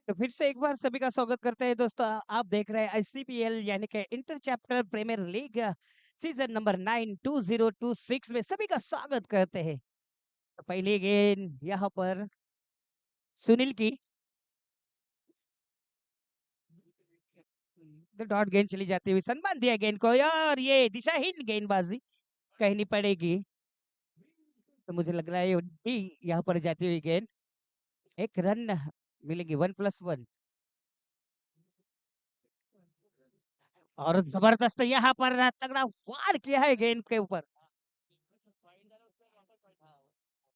तो फिर से एक बार सभी का स्वागत करते हैं दोस्तों। आप देख रहे हैं आईसीपीएल यानी कि inter chapter premier league season number 9 2026 में सभी का स्वागत करते हैं। तो पहली गेंद यहाँ पर सुनील की, तो डॉट गेंद चली जाती हुई सम्मान दिया गेंद को, यार ये दिशाहीन गेंदबाजी कहनी पड़ेगी। तो मुझे लग रहा है उनकी यहाँ पर जाती हुई गेंद, एक रन मिलेंगे 1+1। और जबरदस्त यहाँ पर तगड़ा वार किया है गेंद के ऊपर।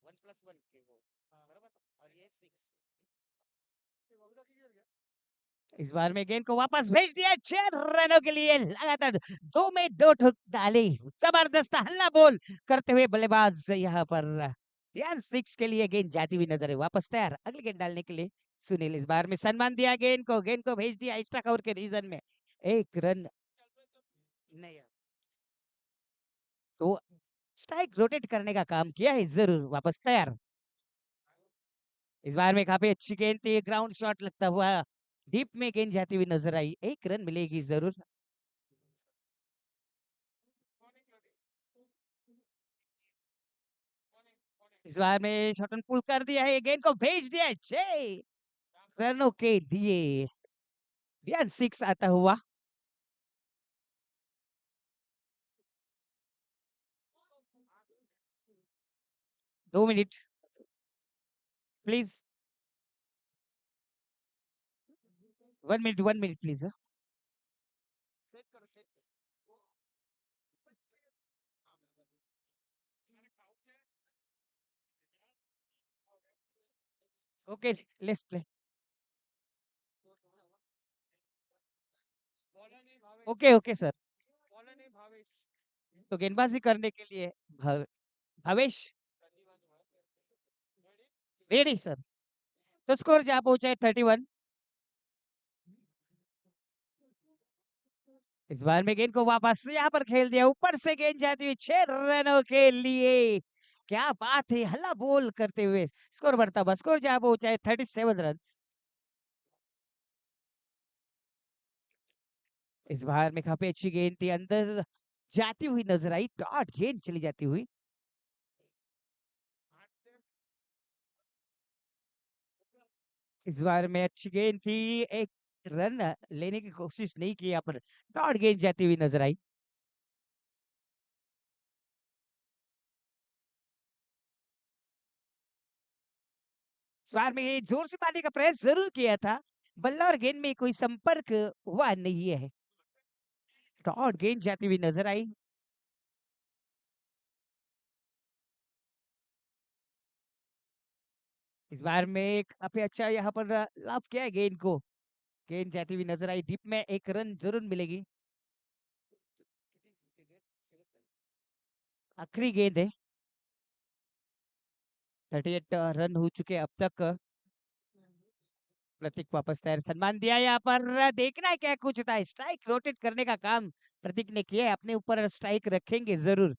1+1 के वो, बराबर। और ये 6, इस बार में गेंद को वापस भेज दिया 6 रनों के लिए। लगातार 2 में 2 ठोक डाली। जबरदस्त हल्ला बोल करते हुए बल्लेबाज यहाँ पर ध्यान 6 के लिए गेंद जाती हुई नजर है। वापस तैयार अगली गेंद डालने के लिए सुनील। इस बार में सम्मान दिया गेंद को भेज दिया एक्स्ट्रा कवर के रीजन में। 1 रन नहीं, तो स्ट्राइक रोटेट करने का काम किया है जरूर। वापस तैयार। इस बार में काफी अच्छी गेंद थी, ग्राउंड शॉट लगता हुआ डीप में गेंद जाती हुई नजर आई। 1 रन मिलेगी जरूर। इस बार में शॉट एंड पुल कर दिया है, गेंद को भेज दिया है 6 रनों के दिए। ध्यान 6 आता हुआ। 2 minute please. 1 minute 1 minute please. Okay, let's play. Okay okay sir. तो गेंदबाजी करने के लिए भावेश रेडी सर। तो स्कोर जहाँ पहुंचा है 31। इस बार में गेंद को वापस यहाँ पर खेल दिया, ऊपर से गेंद जाती हुई 6 रनों के लिए। क्या बात है, हल्ला बोल करते हुए स्कोर बढ़ता हुआ, स्कोर जहाँ पहुंचा है 37 रन। इस बार में काफी अच्छी गेंद थी, अंदर जाती हुई नजर आई, डॉट गेंद चली जाती हुई। इस बार में अच्छी गेंद थी, 1 रन लेने की कोशिश नहीं की, यहाँ पर डॉट गेंद जाती हुई नजर आई। इस बार में जोर से मारने का प्रयास जरूर किया था, बल्ला और गेंद में कोई संपर्क हुआ नहीं है। डॉट गेंद जाती हुई नजर आई। इस बार में काफी अच्छा यहाँ पर लाभ किया है गेंद को, गेंद जाती हुई नजर आई, डीप में 1 रन जरूर मिलेगी। आखिरी गेंद है। 38 रन हो चुके अब तक। प्रतीक वापस तैयार, सम्मान दिया यहाँ पर, देखना है क्या कुछ होता है। स्ट्राइक रोटेट करने का काम प्रतीक ने किया है, अपने ऊपर स्ट्राइक रखेंगे जरूर।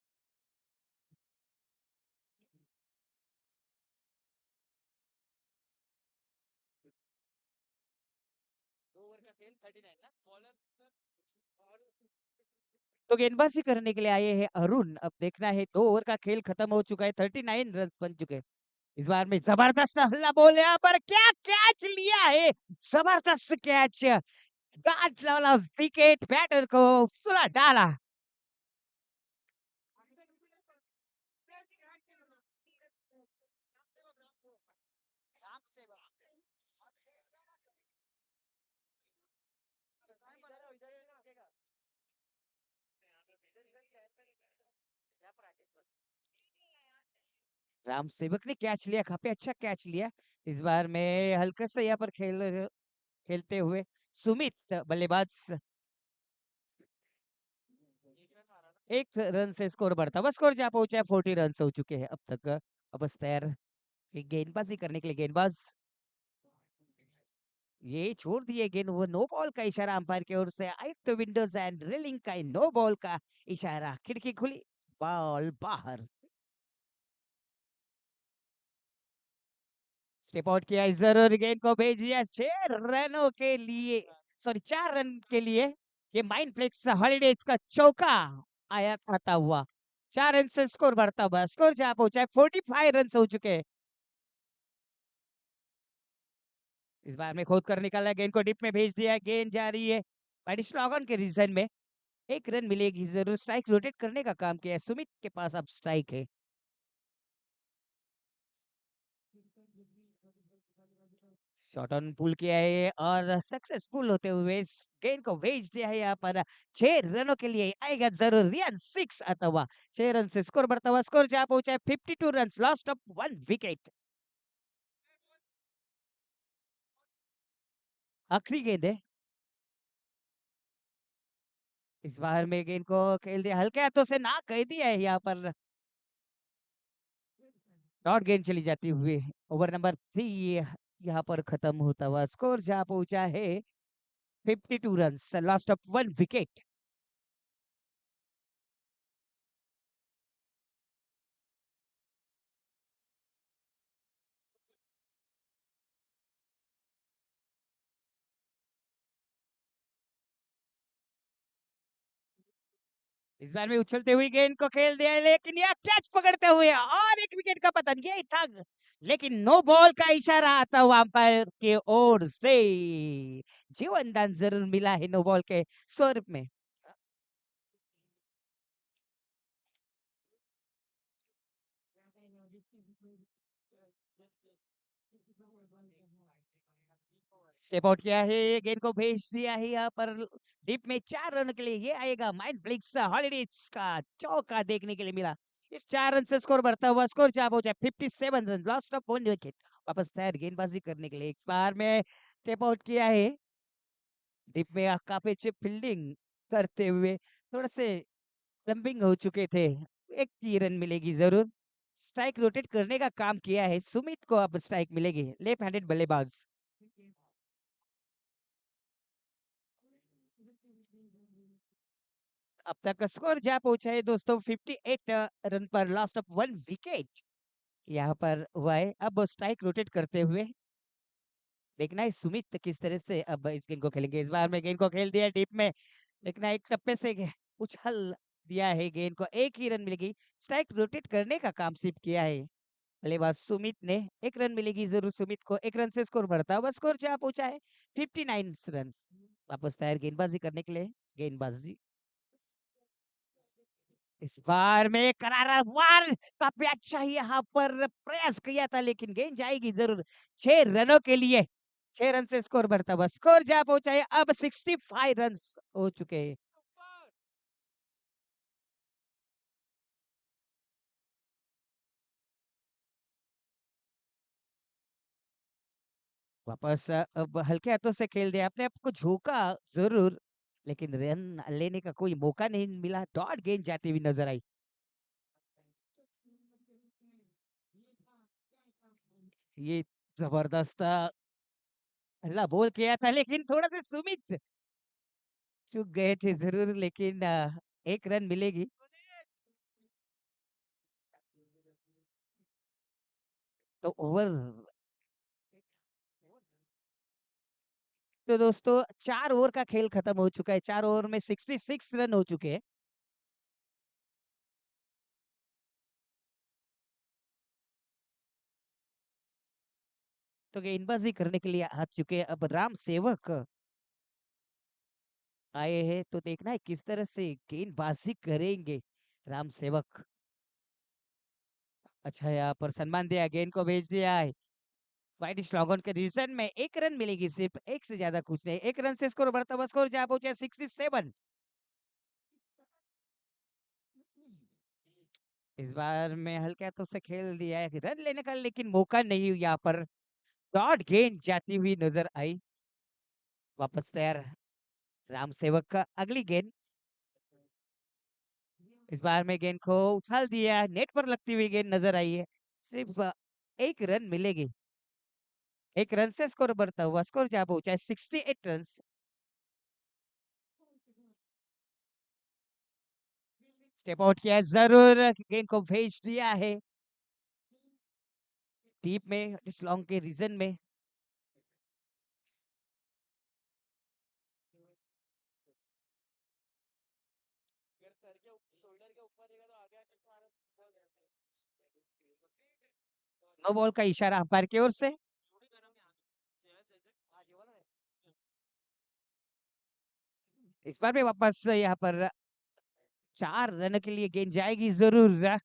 तो गेंदबाजी करने के लिए आए हैं अरुण। अब देखना है, 2 ओवर का खेल खत्म हो चुका है, 39 रन बन चुके हैं। इस बार में जबरदस्त हल्ला बोल, यहाँ पर क्या कैच लिया है, जबरदस्त कैच, गार्ड वाला विकेट, बैटर को सुला डाला। राम सेवक ने कैच लिया, काफी अच्छा कैच लिया। इस बार में हल्का सा यहाँ पर खेलते हुए सुमित बल्लेबाज, 1 रन से स्कोर बढ़ता, बस स्कोर जहाँ पहुंचा है 40 रन हो चुके हैं अब तक। अब बस तैयार एक गेंदबाजी करने के लिए गेंदबाज, ये छोड़ दिए गेंद, वो नो बॉल का इशारा अंपायर की ओर से। आयुक्त विंडोज एंड रेलिंग का नो बॉल का इशारा, खिड़की खुली, बॉल बाहर। स्टेप आउट किया है जरूर, गेंद को भेज दिया 6 रनों के लिए, सॉरी 4 रन के लिए। ये माइंड फ्लेक्स हॉलीडेज का चौका आया आता हुआ, 4 रन से स्कोर बढ़ता हुआ, स्कोर जहां पहुंचा है 45 रन हो चुके हैं। इस बार में खोद कर निकाला, गेंद को डिप में भेज दिया, गेंद जा रही है स्लॉगन के रीजन में। 1 रन मिलेगी जरूर, स्ट्राइक रोटेट करने का काम किया है सुमित के पास, अब स्ट्राइक है। शॉट ऑन पुल किया है और सक्सेसफुल होते हुए इस गेंद को भेज दिया है यहाँ पर। 6 रनों के लिए आएगा जरूर रियन 6 अथवा 6 रन से स्कोर बढ़ता हुआ, स्कोर जहां पहुंचा है 52 रन, लॉस्ट ऑफ 1 विकेट। आखिरी गेंद है, इस बार में गेंद को खेल दिया हल्के हाथों से, ना कह दिया है यहाँ पर, डॉट गेंद चली जाती हुई। ओवर नंबर 3 यहाँ पर खत्म होता हुआ, स्कोर जहां पहुंचा है 52 रन, लॉस्ट ऑफ 1 विकेट। इस बार में उछलते हुए गेंद को खेल दिया है, लेकिन यह कैच पकड़ते हुए और 1 विकेट का पतन, यही था, लेकिन नो बॉल का इशारा आता हुआ अंपायर के ओर से। जीवन दान जरूर मिला है नो बॉल के स्वरूप में। स्टेप आउट किया है, गेंद को भेज दिया है यहाँ पर डीप में, 4 रन के लिए ये आएगा माइंड ब्लिक्स हॉलीडेज का चौका देखने के लिए मिला। इस 4 रन से स्कोर बढ़ता हुआ, स्कोर चाप हो जाए 57 रन, लॉस्ट ऑफ 1 विकेट। वापस तैयार गेंदबाजी करने के लिए, एक बार में स्टेप आउट किया है डीप में, काफी अच्छी फील्डिंग करते हुए थोड़ा से लंबिंग हो चुके थे। 1 की रन मिलेगी जरूर, स्ट्राइक रोटेट करने का काम किया है सुमित को, अब स्ट्राइक मिलेगी, लेफ्ट हैंडेड बल्लेबाज। अब तक का स्कोर जा पहुंचा है दोस्तों 58 रन पर, लास्ट ऑफ 1 विकेट यहाँ पर हुआ है। अब स्ट्राइक रोटेट करते हुए देखना है सुमित किस तरह से अब इस गेंद को खेलेंगे। इस बार में गेंद को खेल दिया डीप में, देखना एक टप्पे से उछल दिया है गेंद को, 1 ही रन मिलेगी, स्ट्राइक रोटेट करने का काम सिर्फ किया है बल्लेबाज सुमित ने। 1 रन मिलेगी जरूर सुमित को, 1 रन से स्कोर बढ़ता हुआ, स्कोर जहाँ पहुंचा है 59 रन। वापस तैयार गेंदबाजी करने के लिए, गेंदबाजी इस बार में करारा वार, काफी अच्छा ही यहाँ पर प्रयास किया था, लेकिन गेंद जाएगी जरूर 6 रनों के लिए। 6 रन से स्कोर बढ़ता हुआ, स्कोर जहाँ पहुंचा है अब 65 रन हो चुके हैं। वापस अब हल्के हाथों से खेल दिया, अपने आप को झोंका जरूर, लेकिन रन लेने का कोई मौका नहीं मिला, डॉट गेंद जाती हुई नजर आई। ये जबरदस्त हल्ला बोल किया था, लेकिन थोड़ा से सुमित चूक गए थे जरूर, लेकिन 1 रन मिलेगी। तो ओवर, तो दोस्तों 4 ओवर का खेल खत्म हो चुका है, 4 ओवर में 66 रन हो चुके हैं। तो गेंदबाजी करने के लिए आ चुके हैं अब राम सेवक आए हैं, तो देखना है किस तरह से गेंदबाजी करेंगे राम सेवक। अच्छा, यहाँ पर सम्मान दिया, गेंद को भेज दिया है वाइड स्लॉगन के रीजन में, 1 रन मिलेगी सिर्फ, एक से ज्यादा कुछ नहीं, 1 रन से स्कोर बढ़ता हुआ, स्कोर जहाँ पहुंचा 67। इस बार में हल्के हाथों से खेल दिया है, रन लेने का लेकिन मौका नहीं हुआ यहाँ पर, डॉट गेंद जाती हुई नजर आई। वापस तैयार राम सेवक का अगली गेंद, इस बार में गेंद को उछाल दिया, नेट पर लगती हुई गेंद नजर आई है, सिर्फ 1 रन मिलेगी। 1 रन से स्कोर बढ़ता हुआ, स्कोर जहाँ पहुंचा है 68 रन। स्टेप आउट किया है जरूर, गेंद को भेज दिया है डीप में, इस लॉन्ग के रीजन में। नो बॉल का इशारा अंपायर की ओर से। इस बार भी वापस यहाँ पर 4 रन के लिए गेंद जाएगी जरूर।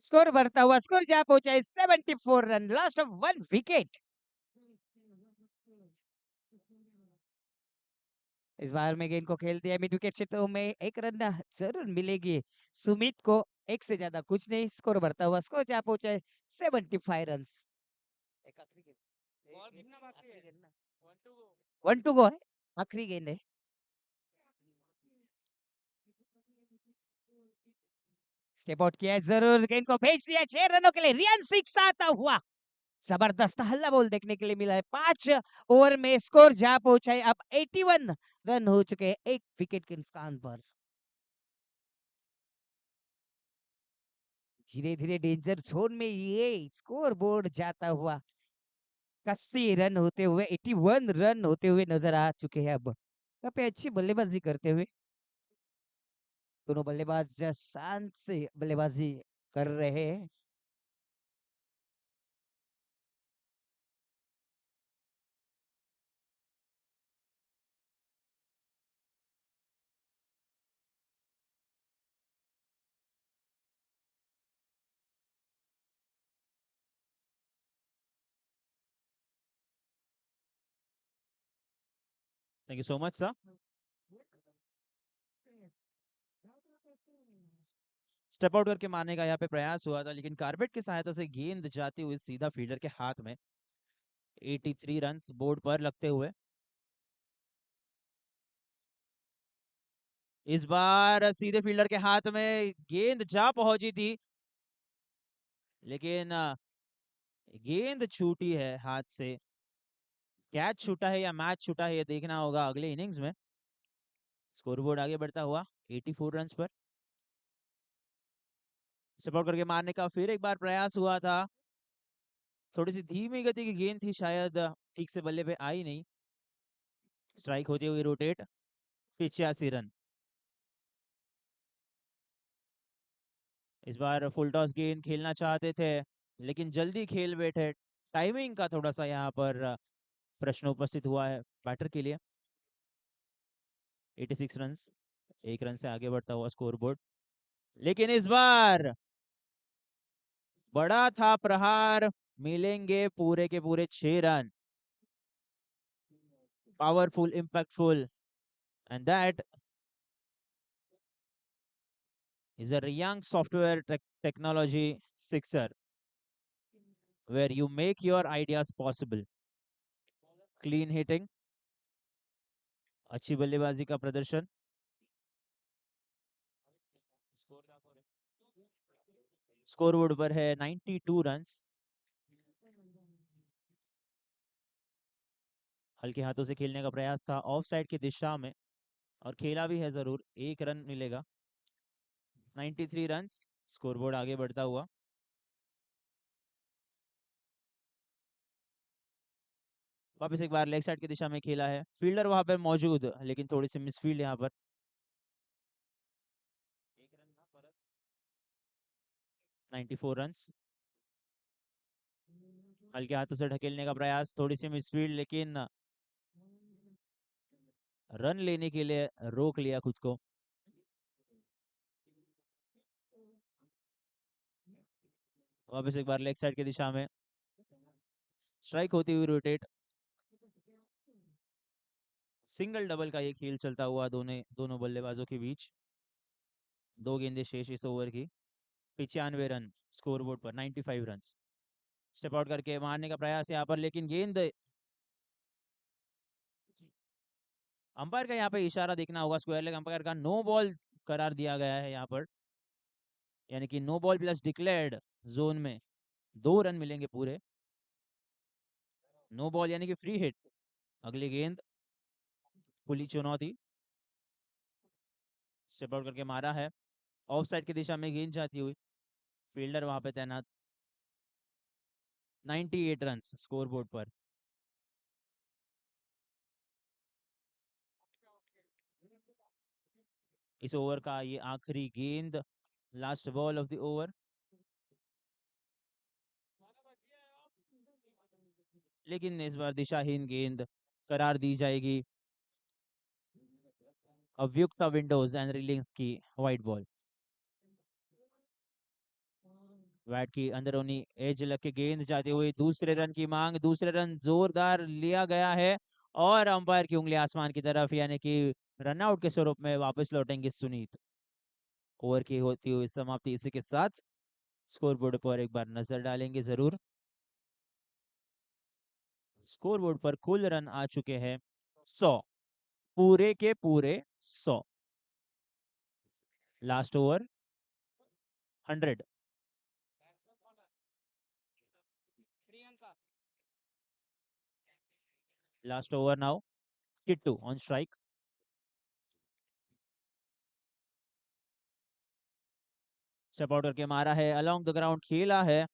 स्कोर बढ़ता हुआ, स्कोर जहां पहुंचा है 74 रन, लास्ट ऑफ 1 विकेट। इस बार में गेंद को खेल दिया मिड विकेट क्षेत्रों में, 1 रन जरूर मिलेगी सुमित को, एक से ज्यादा कुछ नहीं। स्कोर बढ़ता हुआ, स्कोर जहां पहुंचा है 75 रन। वन टू गो है, आखिरी गेंद है। स्टेप आउट किया है जरूर, गेंद को भेज दिया 6 रनों के लिए, रियान सिक्स आता हुआ। जबरदस्त हल्ला बोल देखने के लिए मिला है। 5 ओवर में स्कोर जहां पहुंचा है अब 81 रन हो चुके हैं, 1 विकेट के नुकसान पर। धीरे धीरे डेंजर जोन में ये स्कोर बोर्ड जाता हुआ 81 रन होते हुए, 81 रन होते हुए नजर आ चुके हैं। अब यहाँ पे अच्छी बल्लेबाजी करते हुए दोनों बल्लेबाज शांत से बल्लेबाजी कर रहे हैं। Thank you so much sir. Step out करके मारने का यहाँ पे प्रयास हुआ था, लेकिन कारपेट की सहायता से गेंद जाती हुई सीधा फील्डर के हाथ में। 83 रन्स बोर्ड पर लगते हुए इस बार सीधे फील्डर के हाथ में गेंद जा पहुंची थी, लेकिन गेंद छूटी है हाथ से। कैच छूटा है या मैच छूटा है, ये देखना होगा अगले इनिंग्स में। स्कोरबोर्ड आगे बढ़ता हुआ 84 रन्स पर। सपोर्ट करके मारने का फिर एक बार प्रयास हुआ था, थोड़ी सी धीमी गति की गेंद थी, शायद ठीक से बल्ले पे आई नहीं। स्ट्राइक होती हुई रोटेट, 85 रन। इस बार फुल टॉस गेंद खेलना चाहते थे, लेकिन जल्दी खेल बैठे। टाइमिंग का थोड़ा सा यहाँ पर प्रश्न उपस्थित हुआ है बैटर के लिए। 86 रन, 1 रन से आगे बढ़ता हुआ स्कोरबोर्ड, लेकिन इस बार बड़ा था प्रहार, मिलेंगे पूरे के पूरे 6 run. Powerful, impactful, and that is a Riyang software technology sixer where you make your ideas possible. Clean hitting, अच्छी बल्लेबाजी का प्रदर्शन। स्कोरबोर्ड पर है 92 रन्स। हल्के हाथों से खेलने का प्रयास था ऑफ साइड की दिशा में, और खेला भी है जरूर, 1 रन मिलेगा। 93 रन्स, स्कोरबोर्ड आगे बढ़ता हुआ। वापस एक बार लेग साइड की दिशा में खेला है, फील्डर वहां पर मौजूद, लेकिन थोड़ी सी मिसफील्ड यहाँ पर। 94 रन्स, हल्के हाथों से ढकेलने का प्रयास, थोड़ी सी मिसफील्ड, लेकिन रन लेने के लिए रोक लिया खुद को। वापस एक बार लेग साइड की दिशा में, स्ट्राइक होती हुई रोटेट। सिंगल डबल का ये खेल चलता हुआ दोनों बल्लेबाजों के बीच। 2 गेंदें शेष इस ओवर की। 95 रन स्कोरबोर्ड पर, 95 रन। स्टेप आउट करके मारने का प्रयास यहाँ पर, लेकिन गेंद, अंपायर का यहाँ पे इशारा देखना होगा, स्क्वायर लेग अंपायर का, नो बॉल करार दिया गया है यहाँ पर, यानी कि no ball plus declared zone में 2 रन मिलेंगे पूरे। नो बॉल यानी कि फ्री हिट। अगली गेंद खुली चुनौती, स्टेप आउट करके मारा है। ऑफ साइड की दिशा में गेंद जाती हुई, फील्डर वहां पे तैनात। 98 रन स्कोरबोर्ड पर। इस ओवर का ये आखिरी गेंद, last ball of the over. लेकिन इस बार दिशाहीन गेंद करार दी जाएगी अव्युक्ता विंडोज एंड रिलिंग्स की वाइड बॉल। बैट की अंदरूनी एज लग के गेंद जाती हुई, दूसरे रन की मांग, दूसरे रन जोरदार लिया गया है और अंपायर की उंगली आसमान की तरफ, यानी कि रनआउट के स्वरूप में वापस लौटेंगे सुनीत। ओवर की होती हुई समाप्ति इसी के साथ स्कोरबोर्ड पर एक बार नजर डालेंगे जरूर। स्कोरबोर्ड पर कुल रन आ चुके हैं 100, पूरे के पूरे 100। Last over 100। Last over now, Kittu on strike. Step out करके मारा है, अलोंग द ग्राउंड खेला है।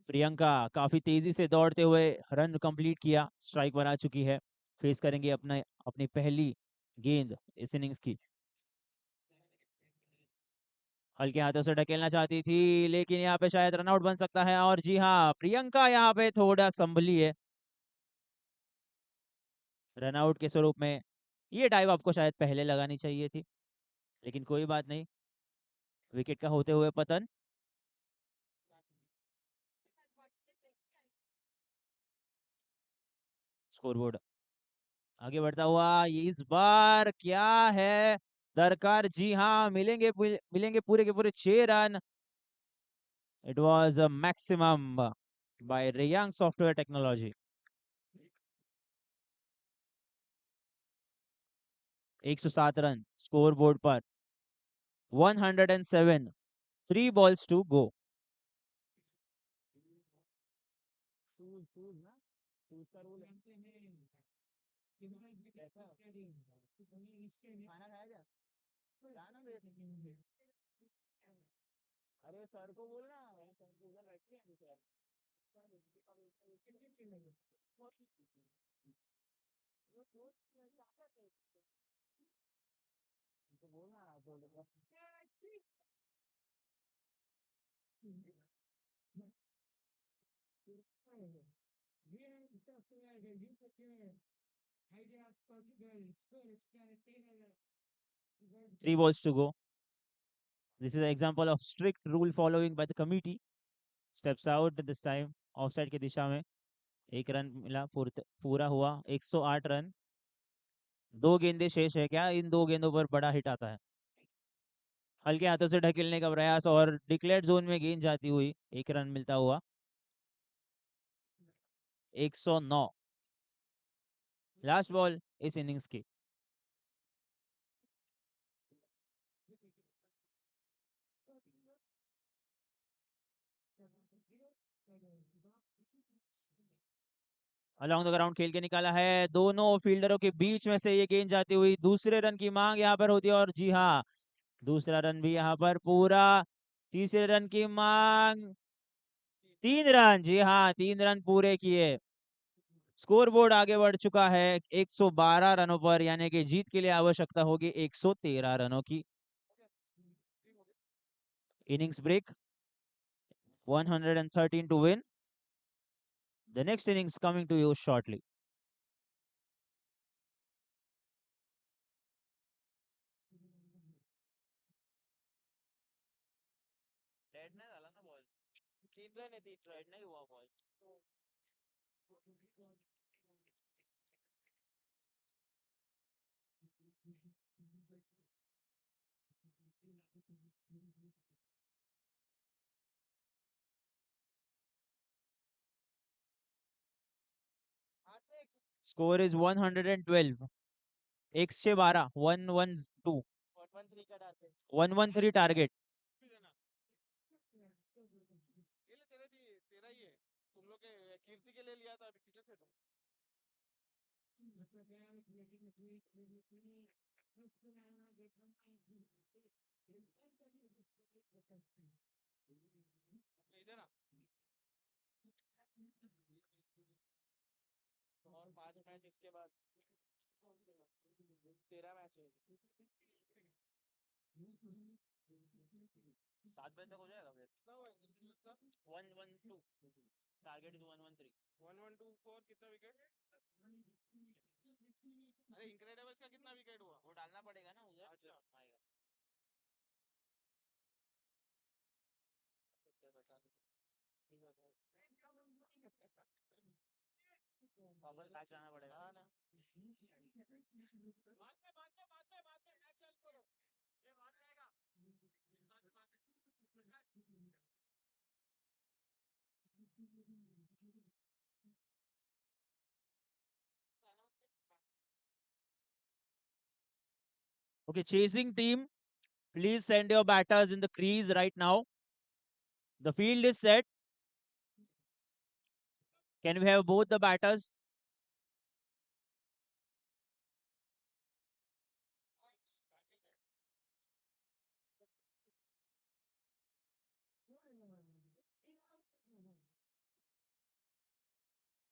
प्रियंका काफी तेजी से दौड़ते हुए रन कंप्लीट किया, स्ट्राइक पर आ चुकी है। फेस करेंगे अपनी पहली गेंद इस इनिंग्स की। हल्के हाथों से ढकेलना चाहती थी, लेकिन यहाँ पे शायद रनआउट बन सकता है। और जी हाँ, प्रियंका यहाँ पे थोड़ा संभली है रनआउट के स्वरूप में। ये डाइव आपको शायद पहले लगानी चाहिए थी, लेकिन कोई बात नहीं। विकेट का होते हुए पतन। स्कोरबोर्ड आगे बढ़ता हुआ, इस बार क्या है दरकार? जी हाँ, मिलेंगे पूरे के पूरे 6 run. It was a maximum by रेयांग सॉफ्टवेयर टेक्नोलॉजी। 107 रन स्कोरबोर्ड पर, 107, 3 balls to go। Three balls to go। This is an example of strict rule following by the committee। Steps out this time, offside की दिशा में। 1 run मिला, पूरा हुआ 108 run. 2 गेंदे शेष है, क्या इन 2 गेंदों पर बड़ा हिट आता है? हल्के हाथों से ढकेलने का प्रयास और डिक्लेयर्ड जोन में गेंद जाती हुई, 1 रन मिलता हुआ। 109 लास्ट बॉल इस इनिंग्स की। अलॉन्ग द ग्राउंड खेल के निकाला है, दोनों फील्डरों के बीच में से ये गेंद जाती हुई, दूसरे रन की मांग यहाँ पर होती है। और जी हाँ, दूसरा रन भी यहाँ पर पूरा। तीसरे रन की मांग, 3 रन। जी हाँ, 3 रन पूरे किए। स्कोरबोर्ड आगे बढ़ चुका है 112 रनों पर, यानी कि जीत के लिए आवश्यकता होगी 113 रनों की। Innings break, 113 to win। The next innings coming to you shortly। Score is 112। 112, 112, 113 target. इधर आ। और 5 मैच इसके बाद 13 मैच है। 7 बजे तक हो जाएगा फिर। कितना हुआ इसका? 112 टारगेट इज 113। 1124 कितना विकेट? अरे इनक्रेडिबल्स का कितना विकेट हुआ? वो डालना पड़ेगा ना उधर। अच्छा। आएगा। वापस बैक जाना पड़ेगा। हाँ ना। बाद में मैच चालू करो। ये बाद में आएगा। Okay, chasing team, please send your batters in the crease right now. The field is set. Can we have both the batters?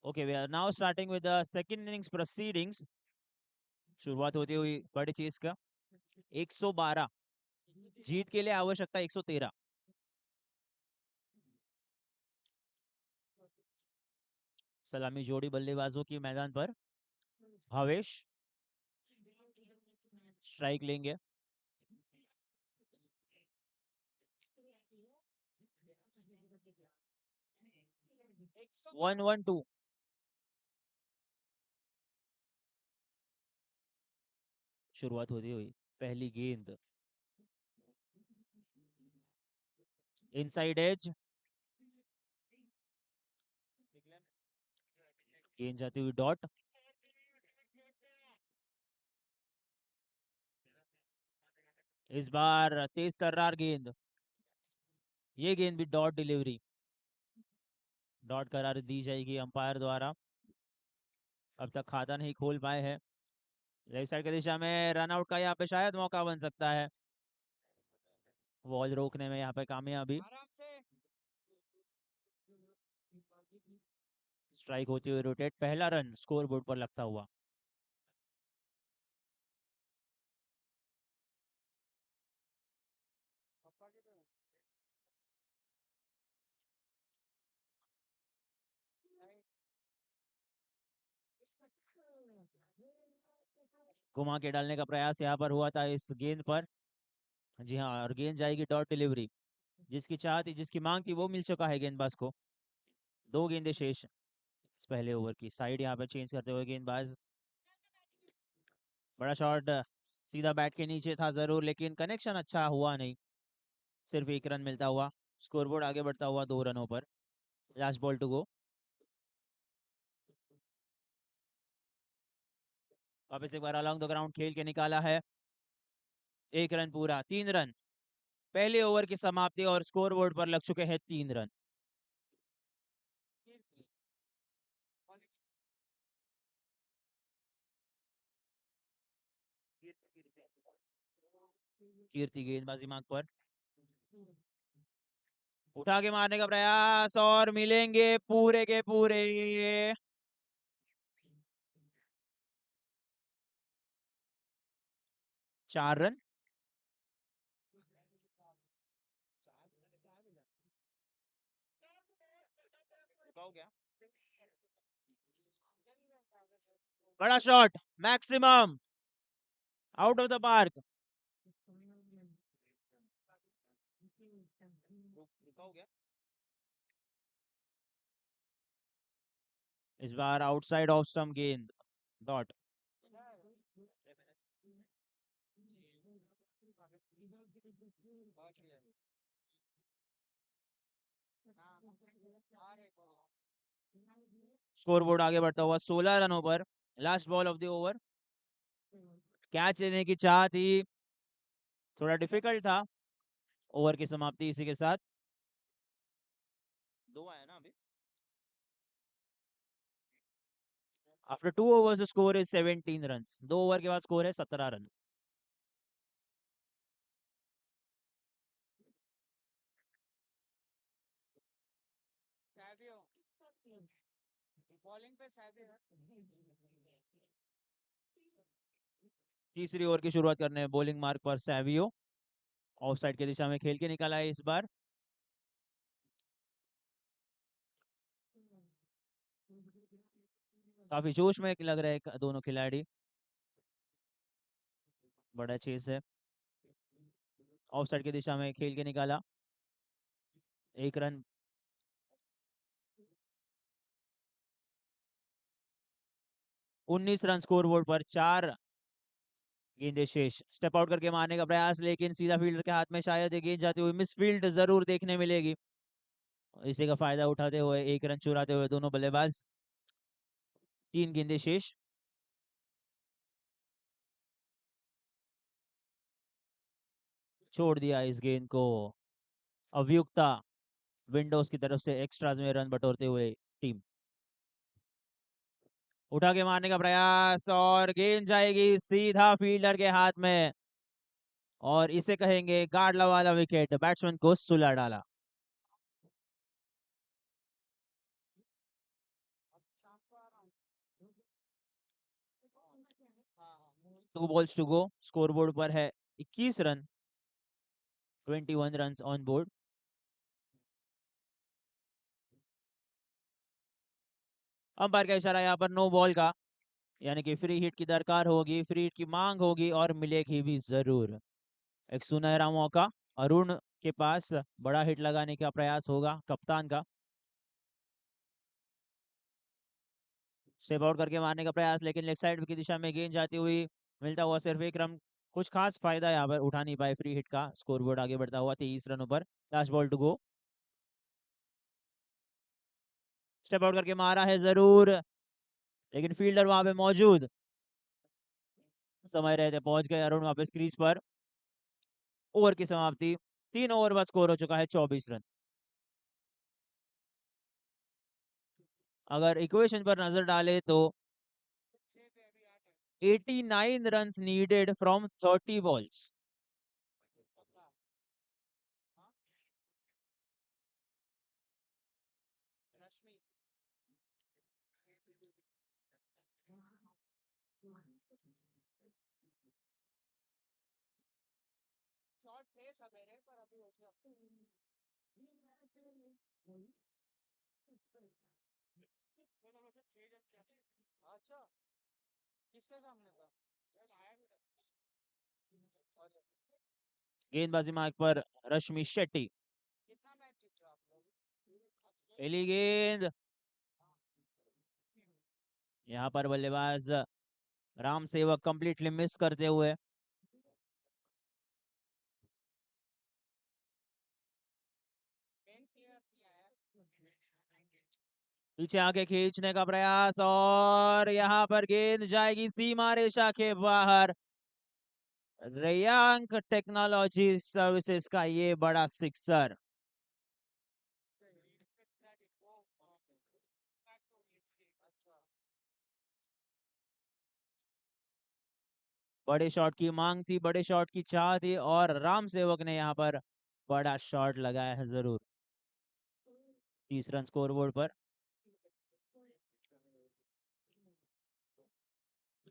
Okay, we are now starting with the second innings proceedings. शुरुआत होती हुई बड़े chess का 112 जीत के लिए आवश्यकता 113। सलामी जोड़ी बल्लेबाजों की मैदान पर भावेश स्ट्राइक लेंगे। One one two. शुरुआत होती हुई पहली गेंद इनसाइड एज, गेंद जाती हुई डॉट। इस बार तेज तर्रार गेंद, ये गेंद भी डॉट डिलीवरी। डॉट करार दी जाएगी अंपायर द्वारा। अब तक खाता नहीं खोल पाए हैं। लेफ्ट साइड की दिशा में रन आउट का यहाँ पे शायद मौका बन सकता है। बॉल रोकने में यहाँ पे कामयाबी। आराम से। स्ट्राइक होती हुई रोटेट, पहला रन स्कोर बोर्ड पर लगता हुआ। घुमा के डालने का प्रयास यहाँ पर हुआ था इस गेंद पर। जी हाँ, और गेंद जाएगी डॉट डिलीवरी। जिसकी चाह थी, जिसकी मांग थी, वो मिल चुका है गेंदबाज को। 2 गेंदे शेष इस पहले ओवर की। साइड यहाँ पे चेंज करते हुए गेंदबाज, बड़ा शॉट सीधा बैट के नीचे था जरूर, लेकिन कनेक्शन अच्छा हुआ नहीं। सिर्फ 1 रन मिलता हुआ। स्कोरबोर्ड आगे बढ़ता हुआ 2 रनों पर। Last ball to go. वापस एक बार अलॉन्ग द ग्राउंड खेल के निकाला है। 1 रन पूरा, 3 रन पहले ओवर की समाप्ति और स्कोरबोर्ड पर लग चुके हैं 3 रन। कीर्ति गेंदबाजी मार्ग पर उठा के मारने का प्रयास और मिलेंगे पूरे के पूरे 4 रन। बड़ा shot, maximum out of the park. इस बार आउटसाइड ऑफ सम गेंद, डॉट। स्कोरबोर्ड आगे बढ़ता हुआ 16 रनों पर। Last ball of the over. Catch लेने की चाह थी, थोड़ा डिफिकल्ट था। ओवर की समाप्ति इसी के साथ। 2 आया ना अभी। After 2 overs the score is 17 runs. 2 over के बाद स्कोर है 17 रन। सैवियो बॉलिंग पे सैवियो तीसरी ओवर की शुरुआत करने हैं बॉलिंग मार्क पर सैवियो। ऑफ साइड की दिशा में खेल के निकाला है इस बार। काफी जोश में लग रहे हैं दोनों खिलाड़ी। बड़ा चेस है। ऑफ साइड की दिशा में खेल के निकाला। 1 रन। 19 रन स्कोर बोर्ड पर। 4 गेंदे शेष। स्टेप आउट करके मारने का प्रयास, लेकिन सीधा फील्डर के हाथ में शायद ये गेंद जाती हुई मिस फील्ड जरूर देखने मिलेगी। इसी का फायदा उठाते हुए 1 रन चुराते हुए दोनों बल्लेबाज। 3 गेंदे शेष। छोड़ दिया इस गेंद को। अभियुक्ता विंडोज की तरफ से एक्स्ट्राज में रन बटोरते हुए टीम। उठा के मारने का प्रयास और गेंद जाएगी सीधा फील्डर के हाथ में, और इसे कहेंगे गाड़ला वाला विकेट। बैट्समैन को सुला डाला। 2 balls to go. Score board पर है 21 run. 21 run on board. Umpire का इशारा यहाँ पर नो बॉल का, यानी कि फ्री हिट की दरकार होगी, फ्री हिट की मांग होगी और मिलेगी भी जरूर। एक सुनहरा मौका अरुण के पास, बड़ा हिट लगाने का प्रयास होगा कप्तान का। स्टेप आउट करके मारने का प्रयास, लेकिन लेग साइड की दिशा में गेंद जाती हुई मिलता हुआ सिर्फ 1 रन। कुछ खास फायदा यहाँ पर उठा नहीं पाए फ्री हिट का। स्कोर बोर्ड आगे बढ़ता हुआ 23 रनों पर। Last ball to go. Step out करके मारा है जरूर, लेकिन फील्डर वहां पे मौजूद। समय रहते पहुंच गए अरुण वापस क्रीज पर। ओवर की समाप्ति। 3 ओवर बाद स्कोर हो चुका है 24 रन। अगर इक्वेशन पर नजर डाले तो 89 runs needed from 30 balls. Shot थे सवेरे पर अभी हो गया अच्छा किसके सामने था यार आया भी था और गेंदबाजी मार्ग पर रश्मि शेट्टी। कितना मैच जीते आप लोग पहली गेंद। यहाँ पर बल्लेबाज राम सेवक कंप्लीटली मिस करते हुए। मेन क्लियर किया है पीछे आके खींचने का प्रयास, और यहाँ पर गेंद जाएगी सीमा रेखा के बाहर। रेयांक टेक्नोलॉजी सर्विसेज का ये बड़ा सिक्सर। बड़े शॉट की मांग थी, बड़े शॉट की चाह थी, और राम सेवक ने यहाँ पर बड़ा शॉट लगाया है जरूर। 30 रन स्कोर बोर्ड पर।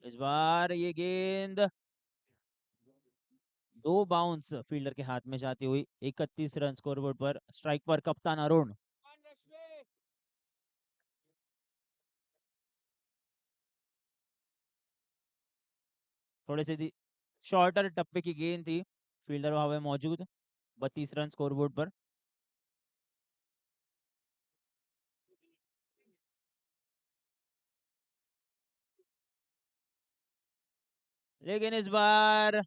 इस बार ये गेंद 2 बाउंस फील्डर के हाथ में जाती हुई। 31 रन स्कोर बोर्ड पर। स्ट्राइक पर कप्तान अरुण। थोड़े से शॉर्टर टप्पे की गेंद थी, फील्डर वहां पे मौजूद। 32 रन स्कोर बोर्ड पर। लेकिन इस बार,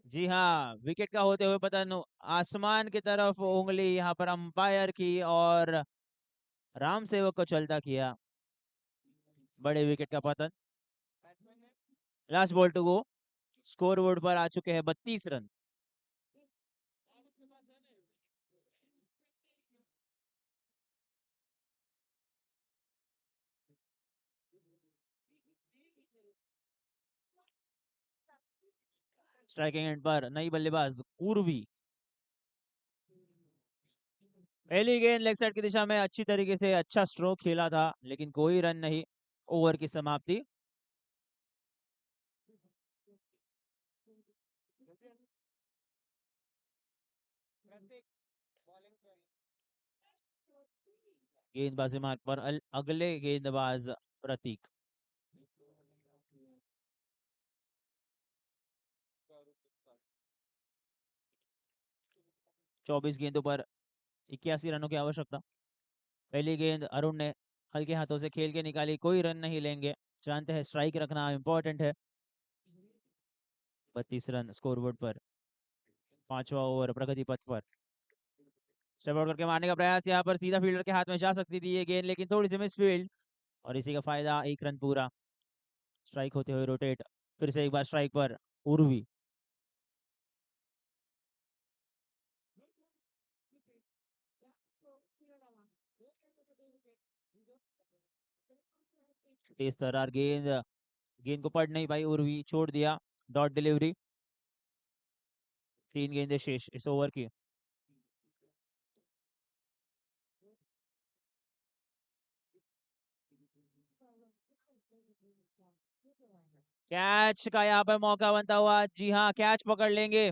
जी हाँ, विकेट का होते हुए पता नहीं आसमान की तरफ उंगली यहाँ पर अंपायर की, और राम सेवक को चलता किया। बड़े विकेट का पतन। Last ball to go. Score board पर आ चुके हैं 32 रन। स्ट्राइकिंग एंड पर नई बल्लेबाज उर्वी। पहली गेंद लेग साइड की दिशा में अच्छी तरीके से अच्छा स्ट्रोक खेला था, लेकिन कोई रन नहीं। ओवर की समाप्ति। प्रतीक बॉलिंग पे गेंदबाजी मार्ग पर अगले गेंदबाज प्रतीक। चौबीस गेंदों पर 81 रनों की आवश्यकता। पहली गेंद अरुण ने हल्के हाथों से खेल के निकाली, कोई रन नहीं लेंगे। जानते हैं स्ट्राइक रखना इंपॉर्टेंट है। 32 रन स्कोरबोर्ड पर। पांचवा ओवर प्रगति पथ पर। स्टेप आउट करके मारने का प्रयास, यहाँ पर सीधा फील्डर के हाथ में जा सकती थी ये गेंद, लेकिन थोड़ी सी मिस फील्ड और इसी का फायदा। एक रन पूरा। स्ट्राइक होते हुए रोटेट। फिर से एक बार स्ट्राइक पर उर्वी। तेज तर्रार गेंद, गेंद को पढ़ नहीं पाई उर्वी, छोड़ दिया। Dot delivery. 3 गेंदें शेष इस ओवर की। कैच का यहाँ पर मौका बनता हुआ, जी हाँ कैच पकड़ लेंगे।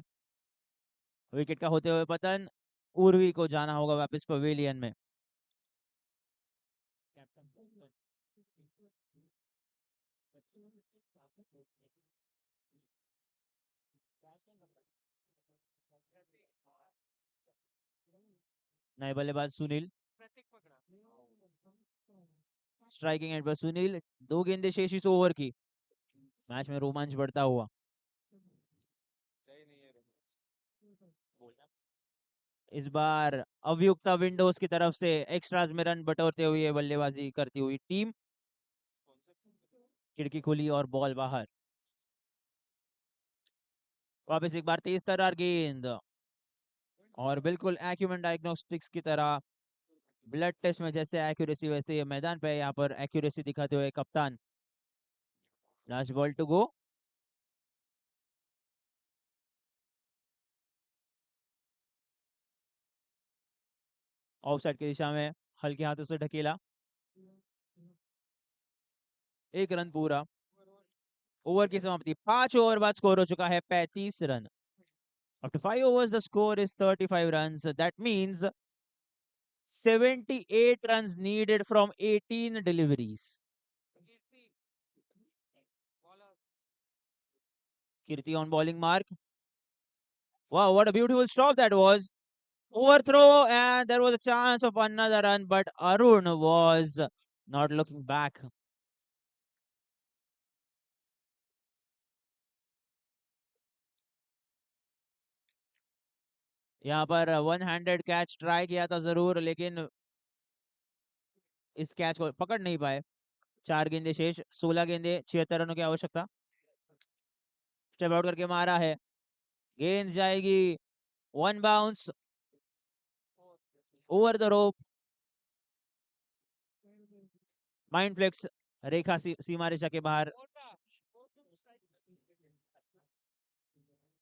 विकेट का होते हुए पतन। उर्वी को जाना होगा वापस पवेलियन में। नए बल्लेबाज सुनील। प्रतीक पकड़ा स्ट्राइकिंग एंड पर सुनील। 2 गेंदें शेष इस ओवर की। मैच में रोमांच बढ़ता हुआ। सही नहीं है इस बार अभियुक्ता विंडोज की तरफ से एक्स्ट्राज में रन बटोरते हुए बल्लेबाजी करती हुई टीम। खिड़की खुली और बॉल बाहर। वापस एक बार तेज तर्रार गेंद और बिल्कुल एक्यूमेंट डायग्नोस्टिक्स की तरह ब्लड टेस्ट में जैसे एक्यूरेसी, वैसे ये मैदान पे यहाँ पर एक्यूरेसी दिखाते हुए कप्तान। Last ball to go. Off side की दिशा में हल्के हाथों से ढकेला। 1 रन पूरा। ओवर की समाप्ति। 5 ओवर बाद स्कोर हो चुका है 35 run. After 5 overs, the score is 35 runs. That means 78 runs needed from 18 deliveries. Kirti bowler Kirti on bowling mark. Wow, what a beautiful stop that was. Overthrow, and there was a chance of another run, but Arun was not looking back. यहाँ पर one handed catch try किया था जरूर, लेकिन इस catch को पकड़ नहीं पाए। 4 गेंदे शेष, 16 गेंदे, 76 रनों की आवश्यकता। स्टेप आउट करके मारा है, गेंद जाएगी one bounce over the rope. Mind flex रेखा सीमा रेखा के बाहर,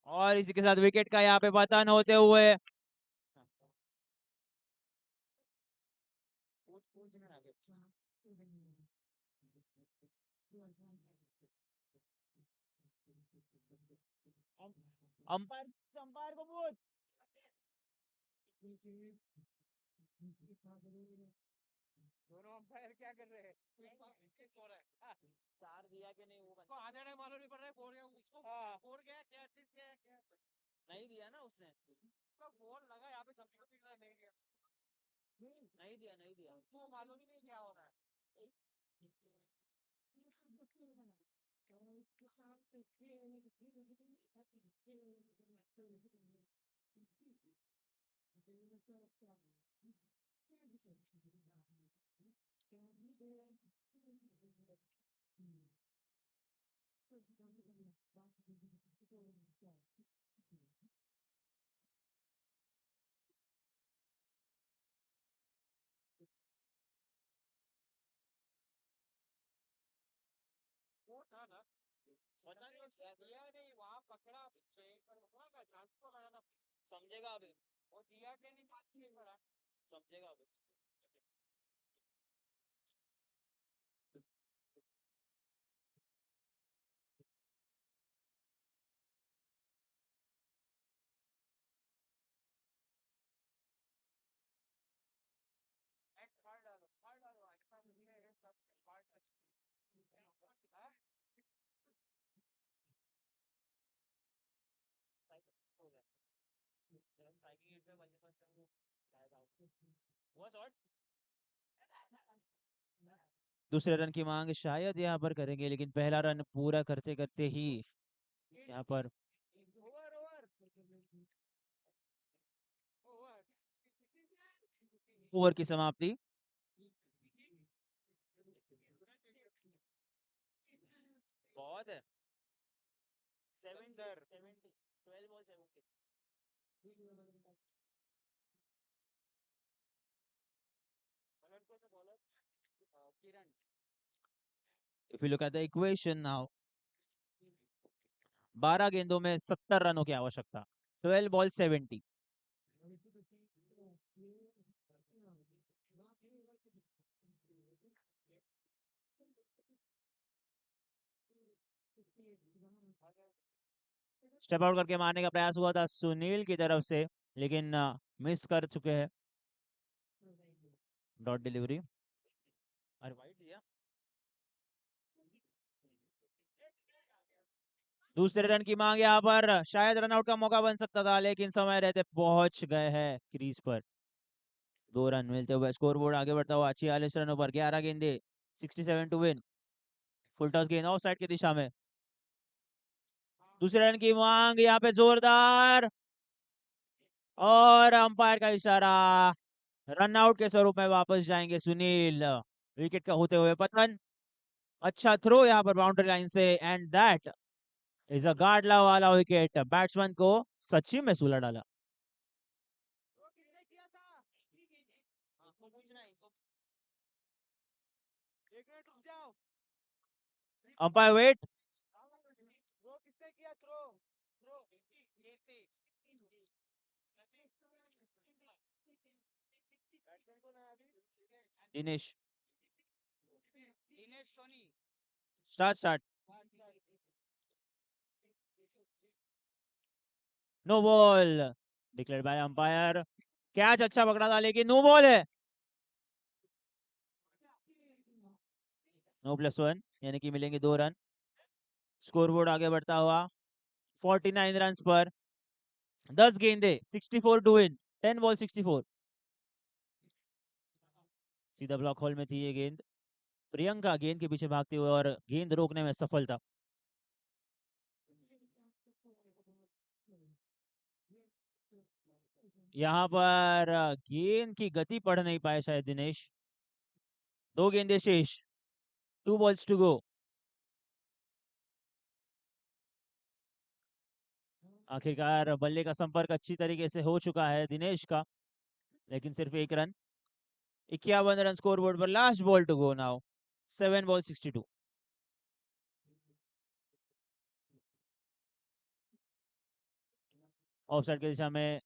और इसी के साथ विकेट का यहाँ पे पतन होते हुए। अंपायर अंपायर को पूछ। दोनों अंपायर क्या कर रहे हैं सो रहा है चार दिया कि नहीं वो उसको आधे टाइम मालूम नहीं पड़ रहा है फोर गया उसको फोर गया क्या चीज क्या क्या नहीं दिया ना उसने। उसका फोन लगा यहाँ पे सब्जी को पीट रहा नहीं गया नहीं दिया। उसको मालूम ही नहीं क्या हो रहा है वो था ना पता नहीं दिया नहीं वहाँ पकड़ा पीछे पर वहाँ का चांस को लगाना समझेगा अभी, वो दिया के नहीं बात नहीं पड़ा समझेगा अभी। एक फाड़ डालो ऐसा नहीं है सब फाड़ हाँ हुआ शॉट, दूसरे रन की मांग शायद यहाँ पर करेंगे, लेकिन पहला रन पूरा करते करते ही यहाँ पर ओवर ओवर ओवर ओवर की समाप्ति। बहुत है, 70 12 बॉल 70। बॉलर को तो bowler Kiran If you look at the equation now, 12 गेंदों में 70 रनों की आवश्यकता, 12 बॉल 70। स्टेप आउट करके मारने का प्रयास हुआ था सुनील की तरफ से, लेकिन मिस कर चुके हैं। डॉट डिलीवरी, अरे वाइड दिया। दूसरे रन की मांग यहाँ पर, शायद रनआउट का मौका बन सकता था, लेकिन समय रहते पहुंच गए हैं क्रीज पर। 2 रन मिलते हुए स्कोर बोर्ड आगे बढ़ता हुआ 46 रनों पर, 11 गेंदे, 67 टू विन। फुल टॉस गेंद ऑफ साइड की दिशा में, दूसरे रन की मांग यहाँ पे जोरदार, और अंपायर का इशारा, रन आउट के स्वरूप में वापस जाएंगे सुनील। विकेट का होते हुए पतन, अच्छा थ्रो यहाँ पर बाउंड्री लाइन से, एंड दैट इज अ गाडला वाला विकेट। बैट्समैन को सच्ची में सुला डाला। वो किसने किया था एक मिनट रुक जाओ अंपायर वेट, वो किसने किया थ्रो थ्रो कीर्ति बैट्समैन को ना अभी Dinesh, Dinesh Soni start start, no ball declared by umpire. Catch अच्छा पकड़ा था, लेकिन नो बॉल है। नो प्लस वन, यानी कि मिलेंगे 2 रन। स्कोरबोर्ड आगे बढ़ता हुआ 49 रन पर, 10 गेंदे, 64 टू विन, 10 बॉल 64। सीधा ब्लॉक होल में थी ये गेंद, प्रियंका गेंद के पीछे भागते हुए और गेंद रोकने में सफल था। यहाँ पर गेंद की गति पढ़ नहीं पाए शायद दिनेश। 2 गेंदे शेष, 2 बॉल्स टू गो। आखिरकार बल्ले का संपर्क अच्छी तरीके से हो चुका है दिनेश का, लेकिन सिर्फ 1 रन। 51 रन स्कोर बोर्ड पर, last ball to go now, 7 ball 62। Offside की दिशा में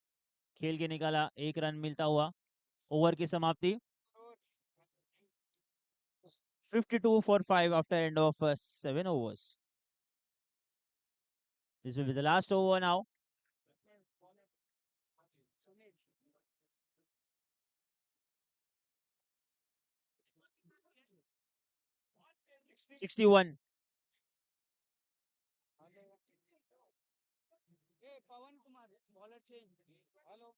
खेल के निकाला, 1 रन मिलता हुआ। ओवर की समाप्ति, 52 for 5 after end of 7 overs. This will be the last over now. Sunil 61. A Pawan Kumar bowler change hello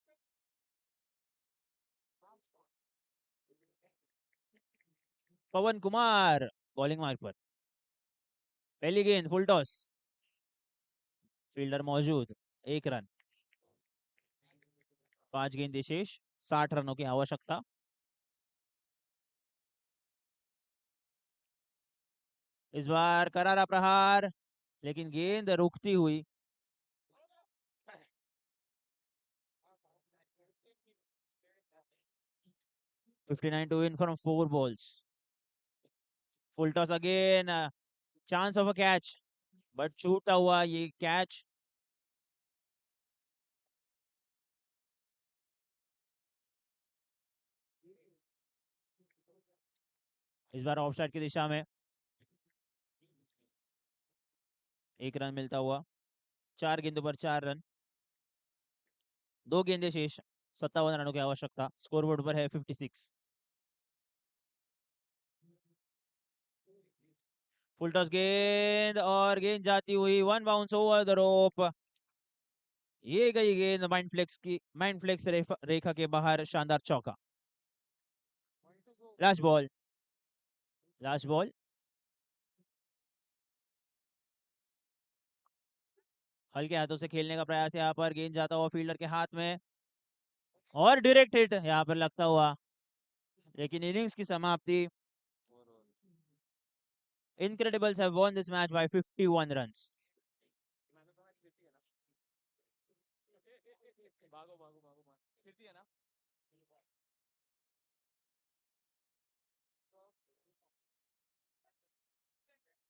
Pawan Kumar bowling mark पर, पहली गेंद फुल टॉस, फील्डर मौजूद, 1 रन। 5 गेंदे शेष, 60 रनों की आवश्यकता। इस बार करारा प्रहार, लेकिन गेंद रुकती हुई। $59 to win from 4 balls. Full toss again, chance of a catch, but छूटा हुआ ये कैच। इस बार ऑफसाइड की दिशा में 1 रन मिलता हुआ। 4 गेंदों पर 4 रन। 2 गेंदे शेष, 57 रनों की आवश्यकता। स्कोरबोर्ड पर है 56। फुल टॉस गेंद और गेंद जाती हुई 1 बाउंस ओवर द रोप। ये गई गेंद माइंड फ्लेक्स रेखा के बाहर। शानदार चौका। Last ball. Last ball. हल्के हाथों से खेलने का प्रयास यहाँ पर। गेंद जाता हुआ फील्डर के हाथ में और डायरेक्ट हिट यहाँ पर लगता हुआ, लेकिन इनिंग्स की समाप्ति। Incredibles have won this match by 51 runs. भागो भागो भागो भागो फिरती है ना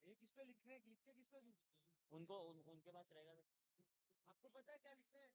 ये किस पे लिख के किस पे उनको उनके पास रहेगा। आपको पता है क्या लिखना है